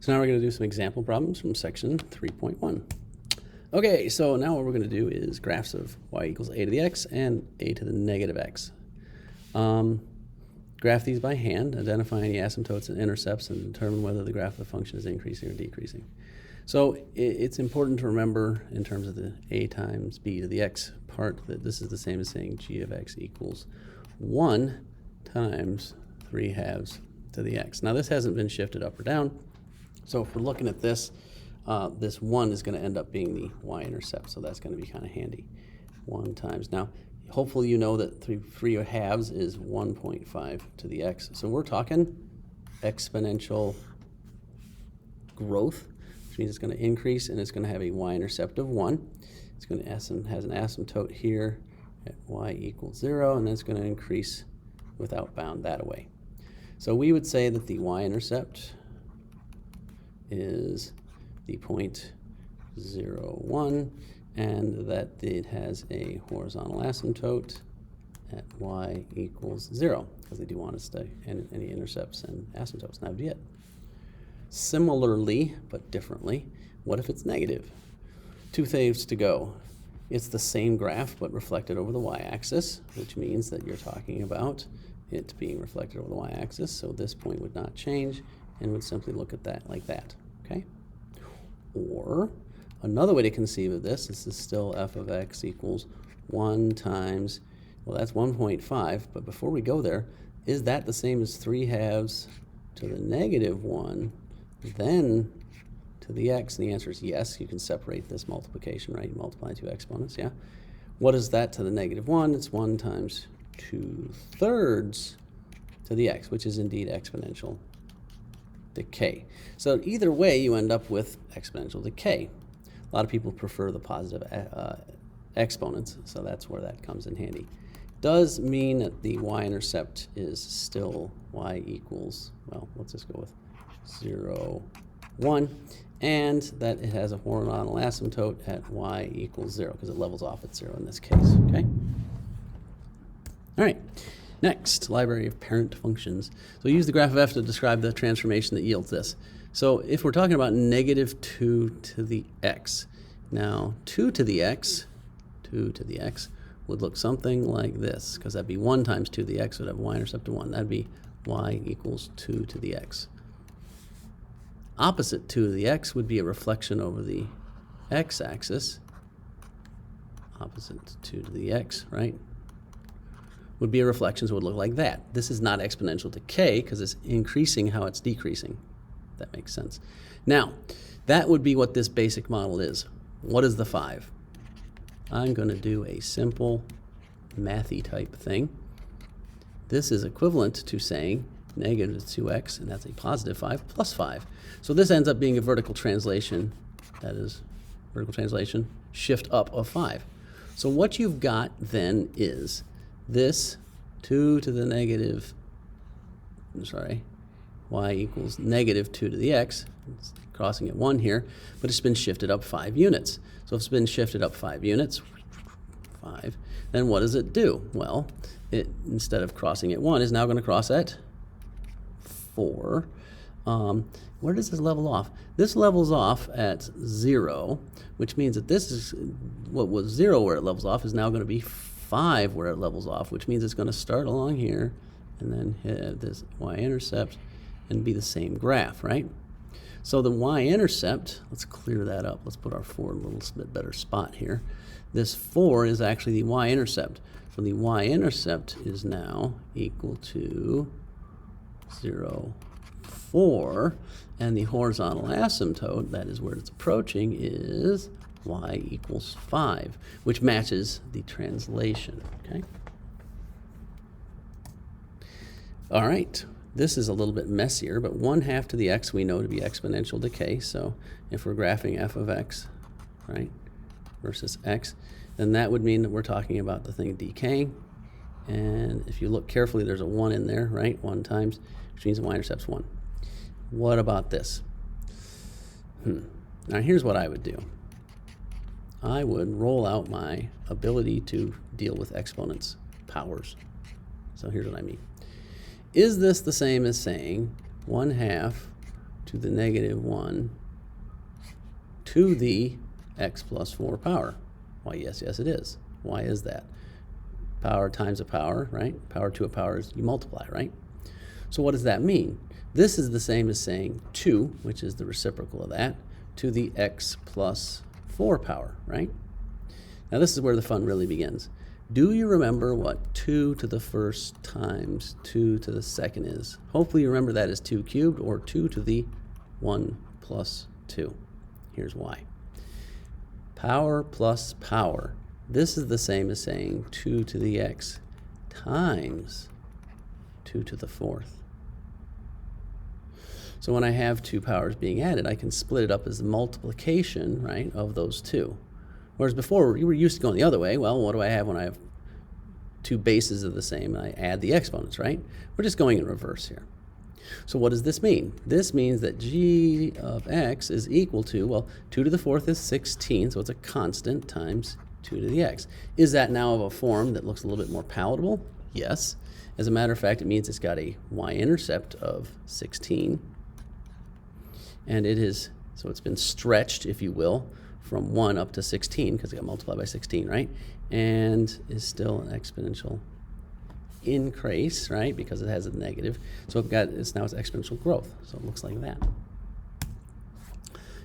So now we're going to do some example problems from section 3.1. Okay, so now what we're going to do is graphs of y equals a to the x and a to the negative x. Graph these by hand, identify any asymptotes and intercepts, and determine whether the graph of the function is increasing or decreasing. So it's important to remember in terms of the a times b to the x part that this is the same as saying g of x equals 1 times 3/2 to the x. Now this hasn't been shifted up or down, so if we're looking at this, this 1 is going to end up being the y-intercept, so that's going to be kind of handy. 1 times, now hopefully you know that 3/2 is 1.5 to the x, so we're talking exponential growth, which means it's going to increase and it's going to have a y-intercept of 1. It's going to has an asymptote here at y equals 0, and then it's going to increase without bound that away. So we would say that the y-intercept is the point 0, 1, and that it has a horizontal asymptote at y equals 0, because they do want us to any intercepts and asymptotes, and that would be it. Similarly, but differently, what if it's negative? 2 things to go. It's the same graph, but reflected over the y-axis, which means that you're talking about it being reflected over the y-axis, so this point would not change and would simply look at that like that, okay? Or another way to conceive of this is still f of x equals 1 times, well, that's 1.5, but before we go there, is that the same as 3/2 to the negative 1, then to the x? And the answer is yes. You can separate this multiplication, right? You multiply 2 exponents, yeah? What is that to the negative 1? It's 1 times 2/3 to the x, which is indeed exponential decay. So either way, you end up with exponential decay. A lot of people prefer the positive exponents, so that's where that comes in handy. Does mean that the y-intercept is still y equals, well, let's just go with 0, 1, and that it has a horizontal asymptote at y equals 0, because it levels off at 0 in this case, okay? All right, next, library of parent functions. So we use the graph of f to describe the transformation that yields this. So if we're talking about negative 2 to the x, now 2 to the x would look something like this, because that'd be 1 times 2 to the x would have y-intercept of 1. That'd be y equals 2 to the x. Opposite 2 to the x would be a reflection over the x-axis. Opposite 2 to the x, right, would be a reflection, so it would look like that. This is not exponential decay because it's increasing how it's decreasing. That makes sense. Now, that would be what this basic model is. What is the 5? I'm going to do a simple mathy type thing. This is equivalent to saying negative 2x, and that's a positive 5 plus 5. So this ends up being a vertical translation, that is vertical translation, shift up of 5. So what you've got then is this 2 to the negative, y equals negative 2 to the x, it's crossing at 1 here, but it's been shifted up 5 units. So if it's been shifted up 5 units, 5, then what does it do? Well, it, instead of crossing at 1, is now going to cross at 4. Where does this level off? This levels off at 0, which means that this is what was 0 where it levels off is now going to be 5 where it levels off, which means it's going to start along here and then hit this y-intercept and be the same graph, right? So the y-intercept, let's clear that up. Let's put our 4 in a little bit better spot here. This 4 is actually the y-intercept. So the y-intercept is now equal to 0, 4, and the horizontal asymptote, that is where it's approaching, is y equals 5, which matches the translation, okay? All right, this is a little bit messier, but 1/2 to the x we know to be exponential decay, so if we're graphing f of x, right, versus x, then that would mean that we're talking about the thing decaying, and if you look carefully, there's a 1 in there, right, 1 times, which means the y-intercept's 1. What about this? Now here's what I would do. I would roll out my ability to deal with exponents powers. So here's what I mean. Is this the same as saying 1/2 to to the negative 1 to the x plus 4 power. Why, yes, it is. Why is that? Power times a power, right? Power to a power is you multiply, right? So what does that mean? This is the same as saying 2, which is the reciprocal of that, to the x plus 4 power, right? Now this is where the fun really begins. Do you remember what 2 to the first times 2 to the second is? Hopefully you remember that as 2 cubed, or 2 to the 1 plus 2. Here's why. Power plus power. This is the same as saying 2 to the x times 2 to the 4th. So when I have two powers being added, I can split it up as the multiplication, right, of those two. Whereas before, you were used to going the other way. Well, what do I have when I have two bases of the same and I add the exponents, right? We're just going in reverse here. So what does this mean? This means that g of x is equal to, well, 2 to the 4th is 16, so it's a constant, times 2 to the x. Is that now of a form that looks a little bit more palatable? Yes. As a matter of fact, it means it's got a y-intercept of 16. And it is, so it's been stretched, if you will, from 1 up to 16, because it got multiplied by 16, right? And is still an exponential increase, right? Because it has a negative. So now it's exponential growth. So it looks like that.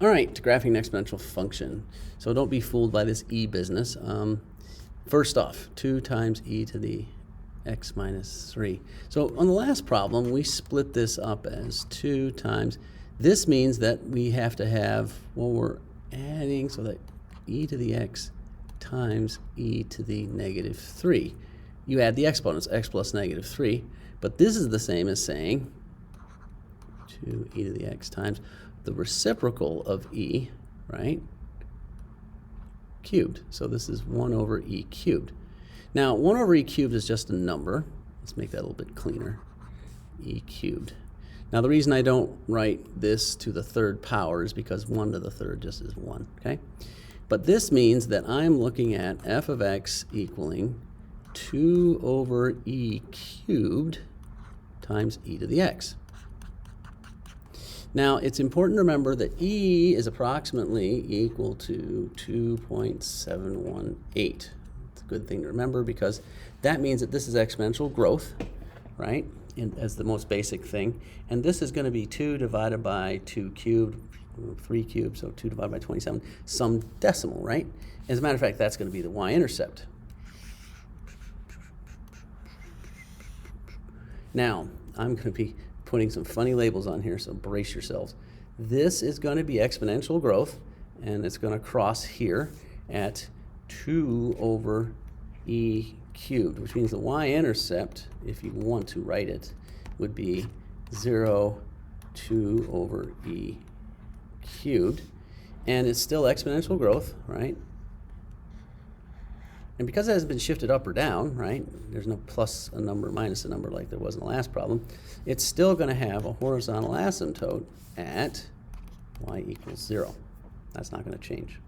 All right, to graphing an exponential function. So don't be fooled by this e business. First off, 2 times e to the x minus 3. So on the last problem, we split this up as 2 times. This means that we have to have, well, we're adding, so that e to the x times e to the negative 3. You add the exponents, x plus negative 3, but this is the same as saying 2e to the x times the reciprocal of e, right, cubed. So this is 1 over e cubed. Now, 1 over e cubed is just a number. Let's make that a little bit cleaner. E cubed. Now, the reason I don't write this to the third power is because 1 to the third just is 1, okay? But this means that I'm looking at f of x equaling 2 over e cubed times e to the x. Now, it's important to remember that e is approximately equal to 2.718. It's a good thing to remember because that means that this is exponential growth, right, as the most basic thing. And this is going to be 2 divided by 2 cubed, 3 cubed, so 2 divided by 27, some decimal, right? As a matter of fact, that's going to be the y-intercept. Now, I'm going to be putting some funny labels on here, so brace yourselves. This is going to be exponential growth, and it's going to cross here at 2 over e cubed, which means the y-intercept, if you want to write it, would be 0, 2 over e cubed. And it's still exponential growth, right? And because it hasn't been shifted up or down, right, there's no plus a number, minus a number like there was in the last problem, it's still going to have a horizontal asymptote at y equals 0. That's not going to change.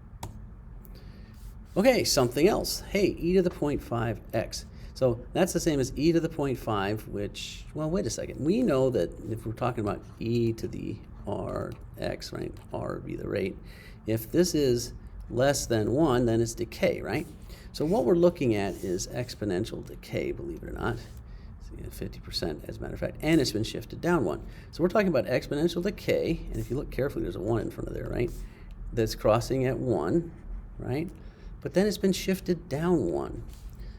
Okay, something else. Hey, e to the 0.5x. So that's the same as e to the 0.5, which, well, wait a second. We know that if we're talking about e to the rx, right, r would be the rate. If this is less than 1, then it's decay, right? So what we're looking at is exponential decay, believe it or not. 50% as a matter of fact, and it's been shifted down 1. So we're talking about exponential decay, and if you look carefully, there's a 1 in front of there, right? That's crossing at 1, right? But then it's been shifted down 1.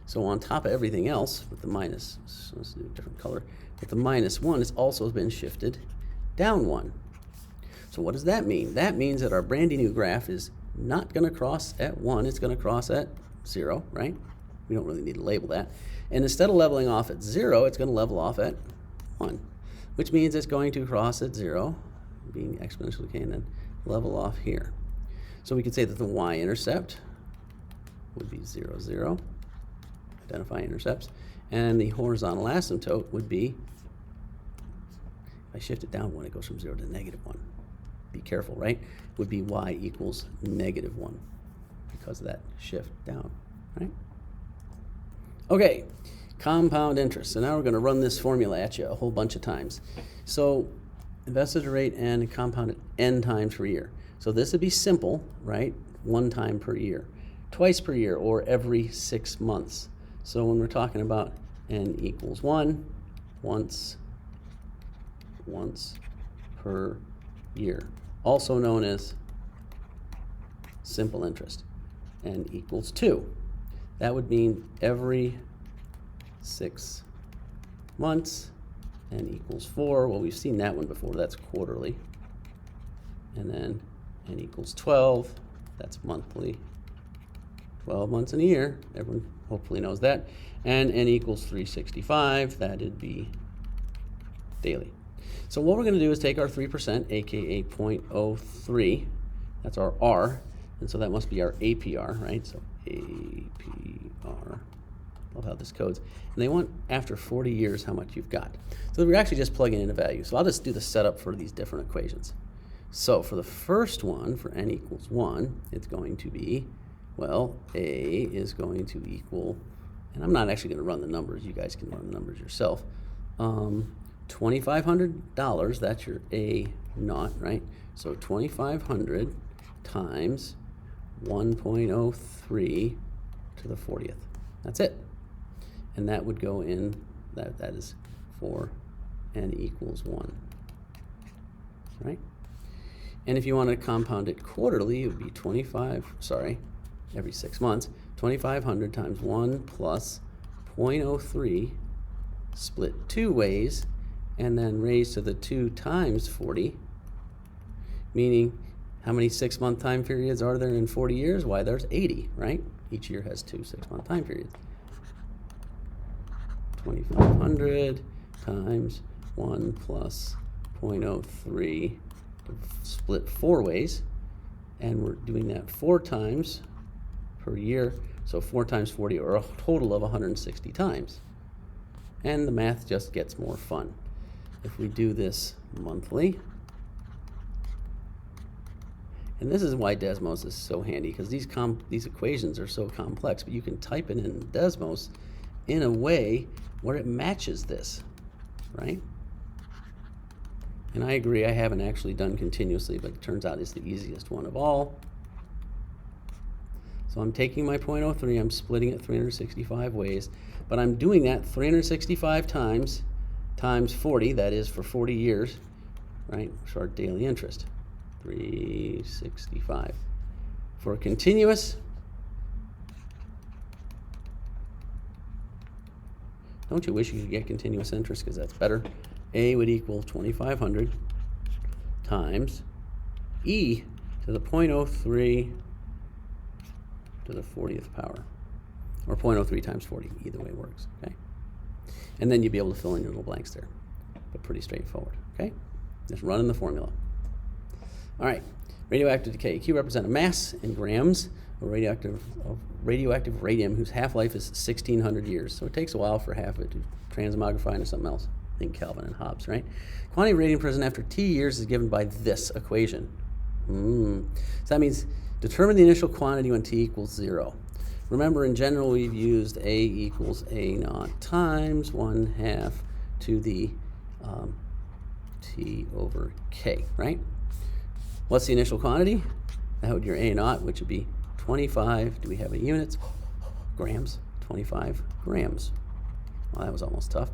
So on top of everything else, with the minus, so let's do a different color, with the minus 1, it's also been shifted down 1. So what does that mean? That means that our brandy new graph is not going to cross at 1, it's going to cross at 0, right? We don't really need to label that. And instead of leveling off at 0, it's going to level off at 1, which means it's going to cross at 0, being exponential decay, and then level off here. So we could say that the y-intercept would be 0, 0, identify intercepts, and the horizontal asymptote would be, if I shift it down 1, it goes from 0 to negative 1. Be careful, right? Would be y equals negative 1 because of that shift down, right? Okay, compound interest. So now we're going to run this formula at you a whole bunch of times. So Invest at a rate and compound it n times per year. So this would be simple, right? 1 time per year, twice per year, or every 6 months. So when we're talking about n equals 1, once per year, also known as simple interest, n equals 2. That would mean every 6 months, n equals 4. Well, we've seen that one before. That's quarterly. And then n equals 12. That's monthly. 12 months in a year. Everyone hopefully knows that. And n equals 365. That'd be daily. So what we're going to do is take our 3%, aka 0.03. That's our R. And so that must be our APR, right? So APR. Love how this codes. And they want, after 40 years, how much you've got. So we're actually just plugging in a value. So I'll just do the setup for these different equations. So for the first one, for n equals 1, it's going to be, well, A is going to equal, and I'm not actually going to run the numbers. You guys can run the numbers yourself. $2,500, that's your A naught, right? So 2,500 times 1.03 to the 40th. That's it. And that would go in, that is for n equals 1, right? And if you want to compound it quarterly, it would be every 6 months, 2,500 times 1 plus 0.03 split 2 ways, and then raised to the 2 times 40, meaning how many 6-month time periods are there in 40 years? Why, there's 80, right? Each year has 2 6-month time periods. 2,500 times 1 plus 0.03 split 4 ways, and we're doing that 4 times per year, so 4 times 40, or a total of 160 times. And the math just gets more fun. If we do this monthly, and this is why Desmos is so handy, because these equations are so complex, but you can type it in Desmos in a way where it matches this, right? And I agree, I haven't actually done continuously, but it turns out it's the easiest one of all. So I'm taking my 0.03, I'm splitting it 365 ways, but I'm doing that 365 times 40, that is for 40 years, right? So our daily interest, 365. For continuous, don't you wish you could get continuous interest, because that's better? A would equal 2,500 times e to the 0.03 to the 40th power, or 0.03 times 40, either way works, okay? And then you'd be able to fill in your little blanks there, but pretty straightforward, okay? Just run in the formula. All right, radioactive decay. Q represents a mass in grams of radioactive radium whose half-life is 1,600 years. So it takes a while for half of it to transmogrify into something else. Think Kelvin and Hobbes, right? Quantity of radium present after T years is given by this equation. So that means determine the initial quantity when T equals 0. Remember, in general, we've used A equals A naught times 1/2 to the T over K, right? What's the initial quantity? That would be your A naught, which would be 25. Do we have any units? Grams. 25 grams. Well, that was almost tough.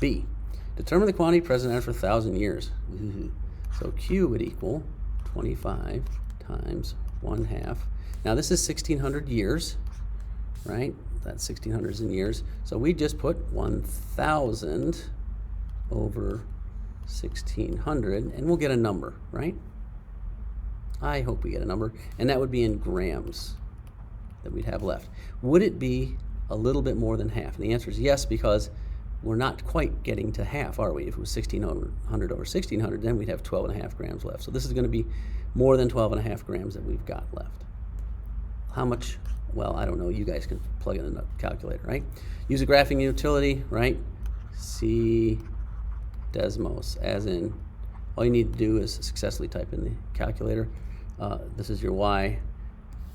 B. Determine the quantity present after 1,000 years. So Q would equal 25 times 1/2. Now this is 1,600 years, right? That's 1,600 in years. So we just put 1,000 over 1,600, and we'll get a number, right? I hope we get a number, and that would be in grams that we'd have left. Would it be a little bit more than half? And the answer is yes, because we're not quite getting to half, are we? If it was 1,600 over 1,600, then we'd have 12.5 grams left. So this is going to be more than 12.5 grams that we've got left. How much? Well, I don't know. You guys can plug in a calculator, right? Use a graphing utility, right? See Desmos, as in, all you need to do is successfully type in the calculator. This is your Y.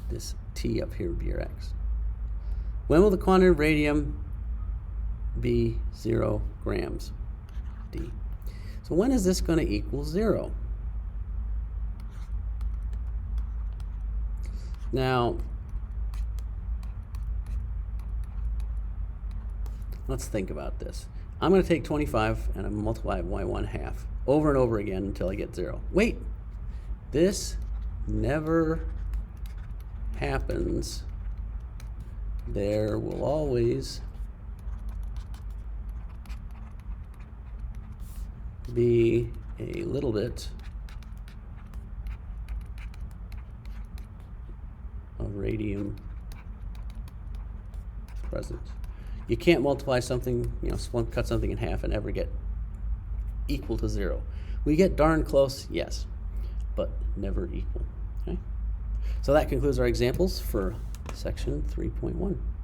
This T up here would be your X. When will the quantity of radium be 0 grams? D. So when is this going to equal 0? Now, let's think about this. I'm going to take 25 and I multiply it by 1/2 over and over again until I get 0. Wait, this never happens. There will always be a little bit of radium present. You can't multiply something, cut something in half and ever get equal to 0. We get darn close, yes, but never equal. Okay? So that concludes our examples for section 3.1.